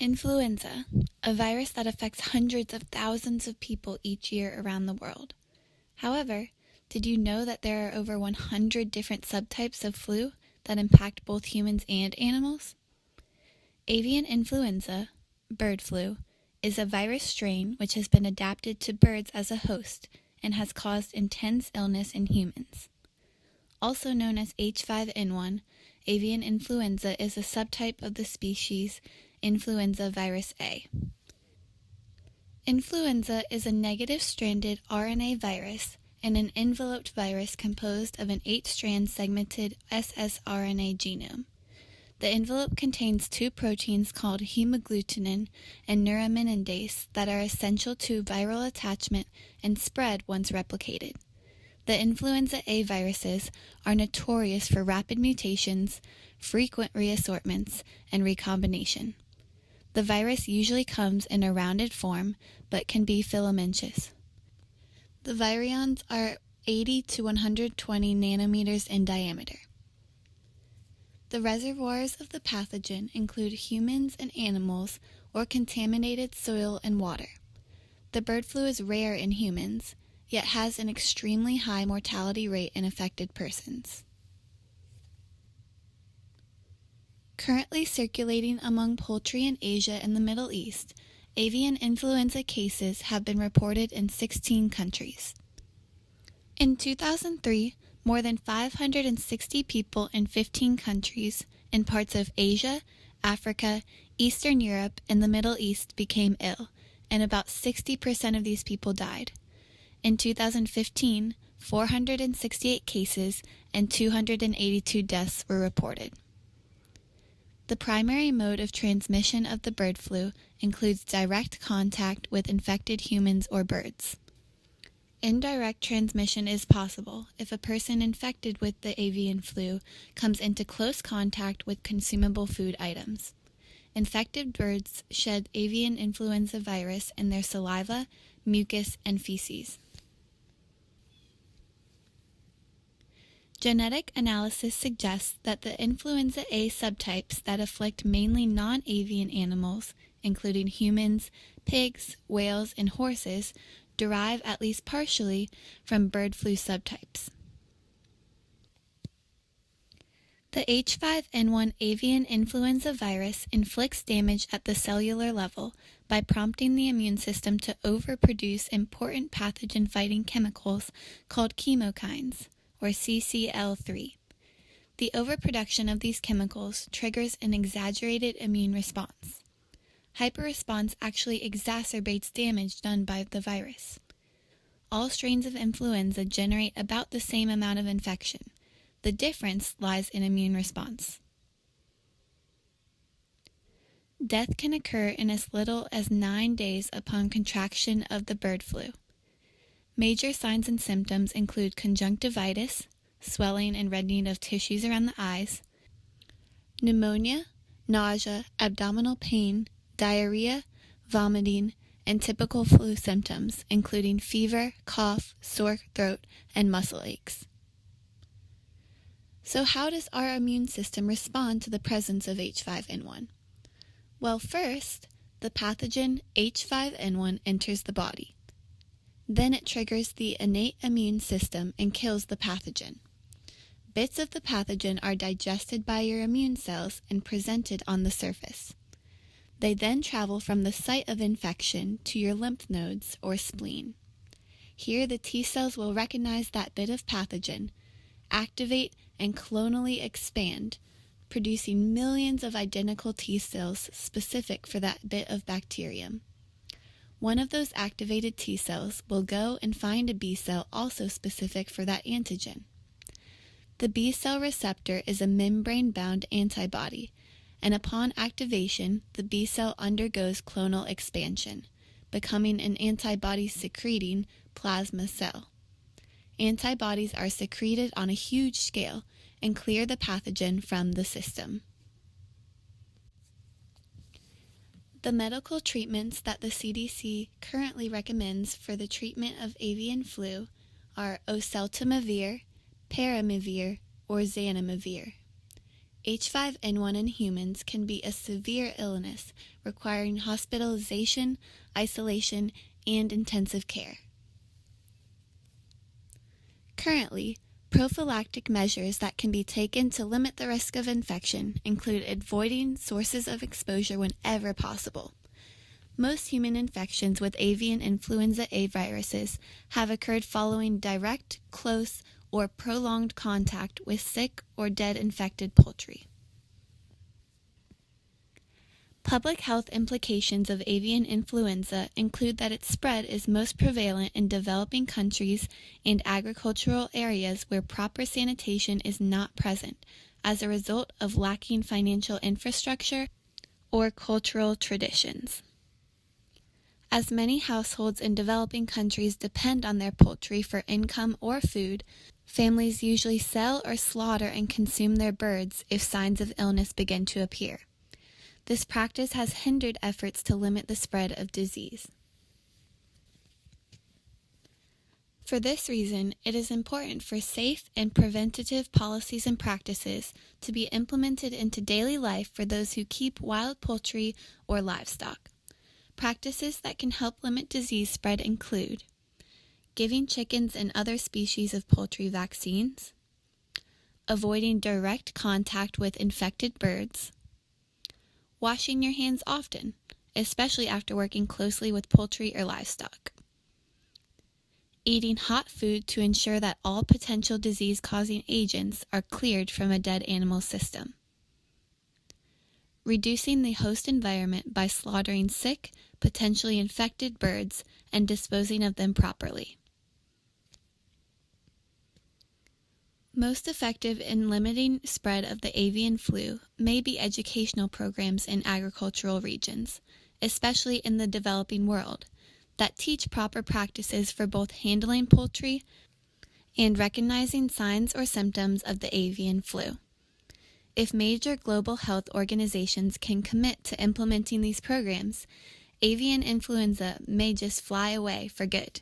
Influenza, a virus that affects hundreds of thousands of people each year around the world. However, did you know that there are over 100 different subtypes of flu that impact both humans and animals? Avian influenza, bird flu, is a virus strain which has been adapted to birds as a host and has caused intense illness in humans. Also known as H5N1, avian influenza is a subtype of the species influenza virus A. Influenza is a negative-stranded RNA virus and an enveloped virus composed of an 8-strand segmented ssRNA genome. The envelope contains 2 proteins called hemagglutinin and neuraminidase that are essential to viral attachment and spread once replicated. The influenza A viruses are notorious for rapid mutations, frequent reassortments, and recombination. The virus usually comes in a rounded form, but can be filamentous. The virions are 80 to 120 nanometers in diameter. The reservoirs of the pathogen include humans and animals or contaminated soil and water. The bird flu is rare in humans, yet has an extremely high mortality rate in affected persons. Currently circulating among poultry in Asia and the Middle East, avian influenza cases have been reported in 16 countries. In 2003, more than 560 people in 15 countries in parts of Asia, Africa, Eastern Europe, and the Middle East became ill, and about 60% of these people died. In 2015, 468 cases and 282 deaths were reported. The primary mode of transmission of the bird flu includes direct contact with infected humans or birds. Indirect transmission is possible if a person infected with the avian flu comes into close contact with consumable food items. Infected birds shed avian influenza virus in their saliva, mucus, and feces. Genetic analysis suggests that the influenza A subtypes that afflict mainly non-avian animals, including humans, pigs, whales, and horses, derive at least partially from bird flu subtypes. The H5N1 avian influenza virus inflicts damage at the cellular level by prompting the immune system to overproduce important pathogen-fighting chemicals called chemokines, or CCL3. The overproduction of these chemicals triggers an exaggerated immune response. Hyperresponse actually exacerbates damage done by the virus. All strains of influenza generate about the same amount of infection. The difference lies in immune response. Death can occur in as little as 9 days upon contraction of the bird flu. Major signs and symptoms include conjunctivitis, swelling and reddening of tissues around the eyes, pneumonia, nausea, abdominal pain, diarrhea, vomiting, and typical flu symptoms, including fever, cough, sore throat, and muscle aches. So how does our immune system respond to the presence of H5N1? Well, first, the pathogen H5N1 enters the body. Then it triggers the innate immune system and kills the pathogen. Bits of the pathogen are digested by your immune cells and presented on the surface. They then travel from the site of infection to your lymph nodes or spleen. Here the T cells will recognize that bit of pathogen, activate, and clonally expand, producing millions of identical T cells specific for that bit of bacterium. One of those activated T cells will go and find a B cell also specific for that antigen. The B cell receptor is a membrane-bound antibody, and upon activation, the B cell undergoes clonal expansion, becoming an antibody-secreting plasma cell. Antibodies are secreted on a huge scale and clear the pathogen from the system. The medical treatments that the CDC currently recommends for the treatment of avian flu are oseltamivir, peramivir, or zanamivir. H5N1 in humans can be a severe illness requiring hospitalization, isolation, and intensive care. Currently, prophylactic measures that can be taken to limit the risk of infection include avoiding sources of exposure whenever possible. Most human infections with avian influenza A viruses have occurred following direct, close, or prolonged contact with sick or dead infected poultry. Public health implications of avian influenza include that its spread is most prevalent in developing countries and agricultural areas where proper sanitation is not present as a result of lacking financial infrastructure or cultural traditions. As many households in developing countries depend on their poultry for income or food, families usually sell or slaughter and consume their birds if signs of illness begin to appear. This practice has hindered efforts to limit the spread of disease. For this reason, it is important for safe and preventative policies and practices to be implemented into daily life for those who keep wild poultry or livestock. Practices that can help limit disease spread include giving chickens and other species of poultry vaccines, avoiding direct contact with infected birds, washing your hands often, especially after working closely with poultry or livestock, eating hot food to ensure that all potential disease-causing agents are cleared from a dead animal system, reducing the host environment by slaughtering sick, potentially infected birds and disposing of them properly. Most effective in limiting spread of the avian flu may be educational programs in agricultural regions, especially in the developing world, that teach proper practices for both handling poultry and recognizing signs or symptoms of the avian flu. If major global health organizations can commit to implementing these programs, avian influenza may just fly away for good.